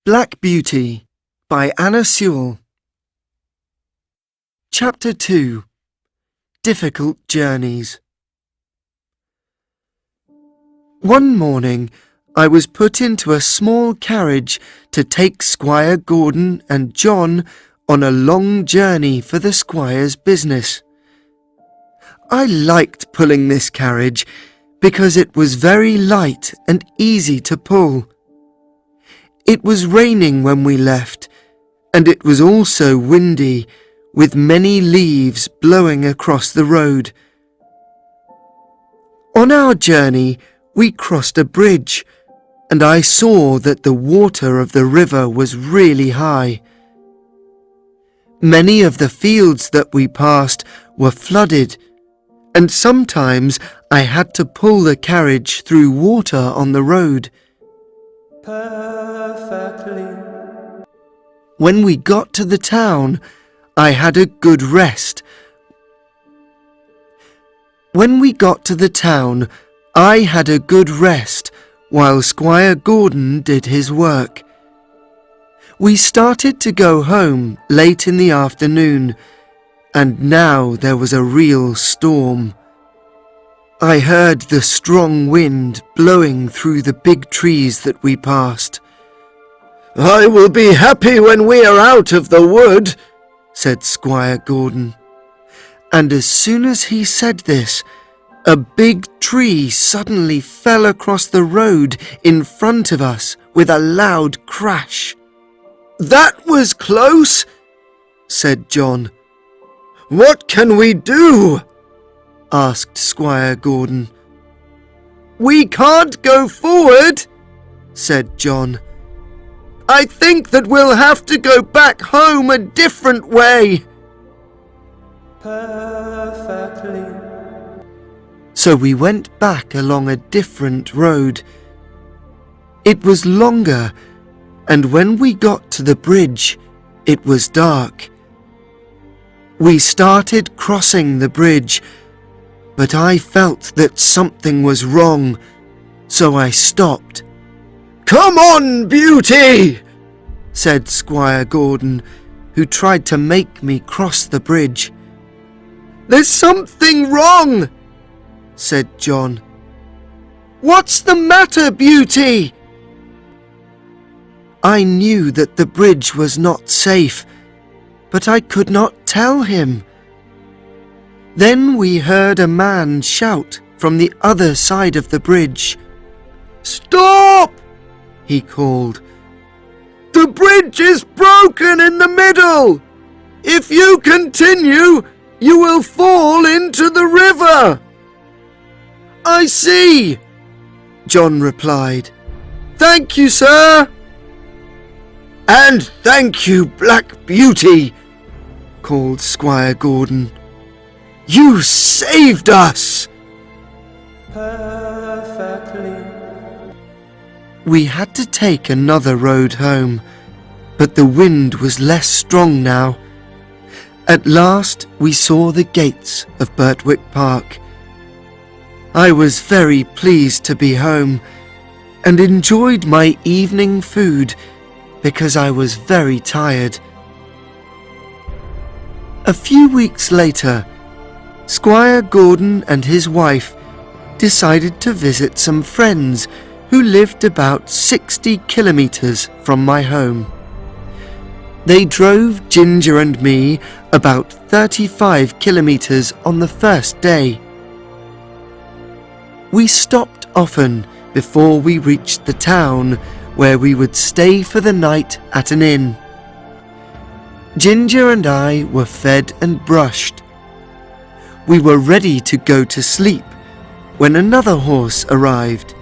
Black Beauty by Anna Sewell. Chapter 2. Difficult Journeys. One morning I was put into a small carriage to take Squire Gordon and John on a long journey for the Squire's business. I liked pulling this carriage because it was very light and easy to pull. It was raining when we left, and it was also windy, with many leaves blowing across the road. On our journey, we crossed a bridge, and I saw that the water of the river was really high. Many of the fields that we passed were flooded, and sometimes I had to pull the carriage through water on the road. Perfectly. When we got to the town, I had a good rest. While Squire Gordon did his work. We started to go home late in the afternoon, and now there was a real storm. I heard the strong wind blowing through the big trees that we passed. "I will be happy when we are out of the wood," said Squire Gordon. And as soon as he said this, a big tree suddenly fell across the road in front of us with a loud crash. "That was close," said John. "What can we do?" asked Squire Gordon. "We can't go forward," said John. "I think that we'll have to go back home a different way." Perfectly. So we went back along a different road. It was longer, and when we got to the bridge, it was dark. We started crossing the bridge, but I felt that something was wrong, so I stopped. "Come on, Beauty," said Squire Gordon, who tried to make me cross the bridge. "There's something wrong," said John. "What's the matter, Beauty?" I knew that the bridge was not safe, but I could not tell him. Then we heard a man shout from the other side of the bridge. "Stop!" he called. "The bridge is broken in the middle. If you continue, you will fall into the river." "I see," John replied. "Thank you, sir." "And thank you, Black Beauty," called Squire Gordon. "You saved us!" Perfectly. We had to take another road home, but the wind was less strong now. At last we saw the gates of Birtwick Park. I was very pleased to be home and enjoyed my evening food because I was very tired. A few weeks later, Squire Gordon and his wife decided to visit some friends who lived about 60 kilometers from my home. They drove Ginger and me about 35 kilometers on the first day. We stopped often before we reached the town, where we would stay for the night at an inn. Ginger and I were fed and brushed. We were ready to go to sleep when another horse arrived.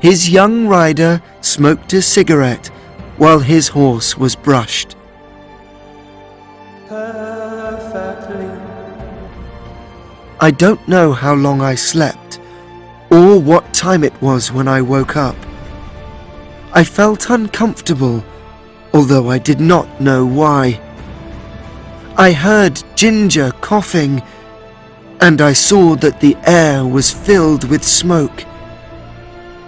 His young rider smoked a cigarette while his horse was brushed. Perfectly. I don't know how long I slept or what time it was when I woke up. I felt uncomfortable, although I did not know why. I heard Ginger coughing, and I saw that the air was filled with smoke.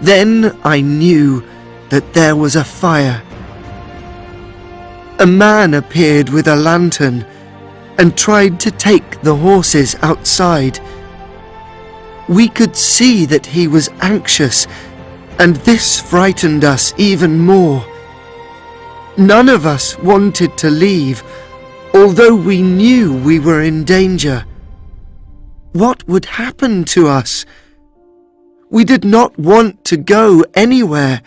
Then I knew that there was a fire. A man appeared with a lantern and tried to take the horses outside. We could see that he was anxious, and this frightened us even more. None of us wanted to leave, although we knew we were in danger. What would happen to us? We did not want to go anywhere.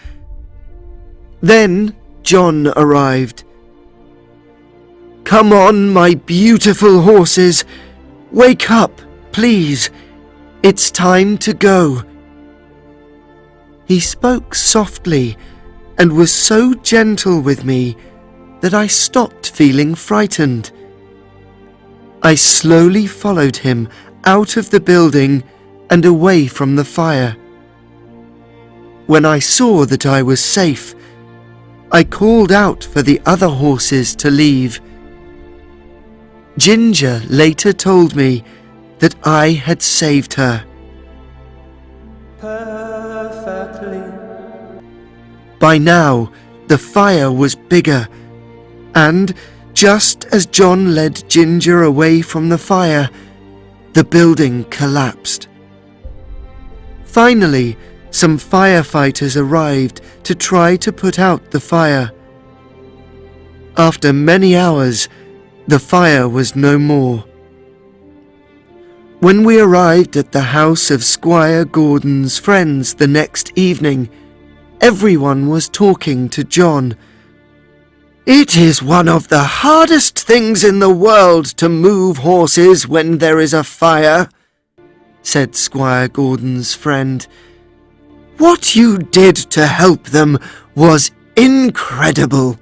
Then John arrived. "Come on, my beautiful horses. Wake up, please. It's time to go." He spoke softly and was so gentle with me that I stopped feeling frightened. I slowly followed him out of the building and away from the fire. When I saw that I was safe, I called out for the other horses to leave. Ginger later told me that I had saved her. Perfectly. By now, the fire was bigger, and just as John led Ginger away from the fire, the building collapsed. Finally, some firefighters arrived to try to put out the fire. After many hours, the fire was no more. When we arrived at the house of Squire Gordon's friends the next evening, everyone was talking to John. "It is one of the hardest things in the world to move horses when there is a fire," said Squire Gordon's friend. "What you did to help them was incredible."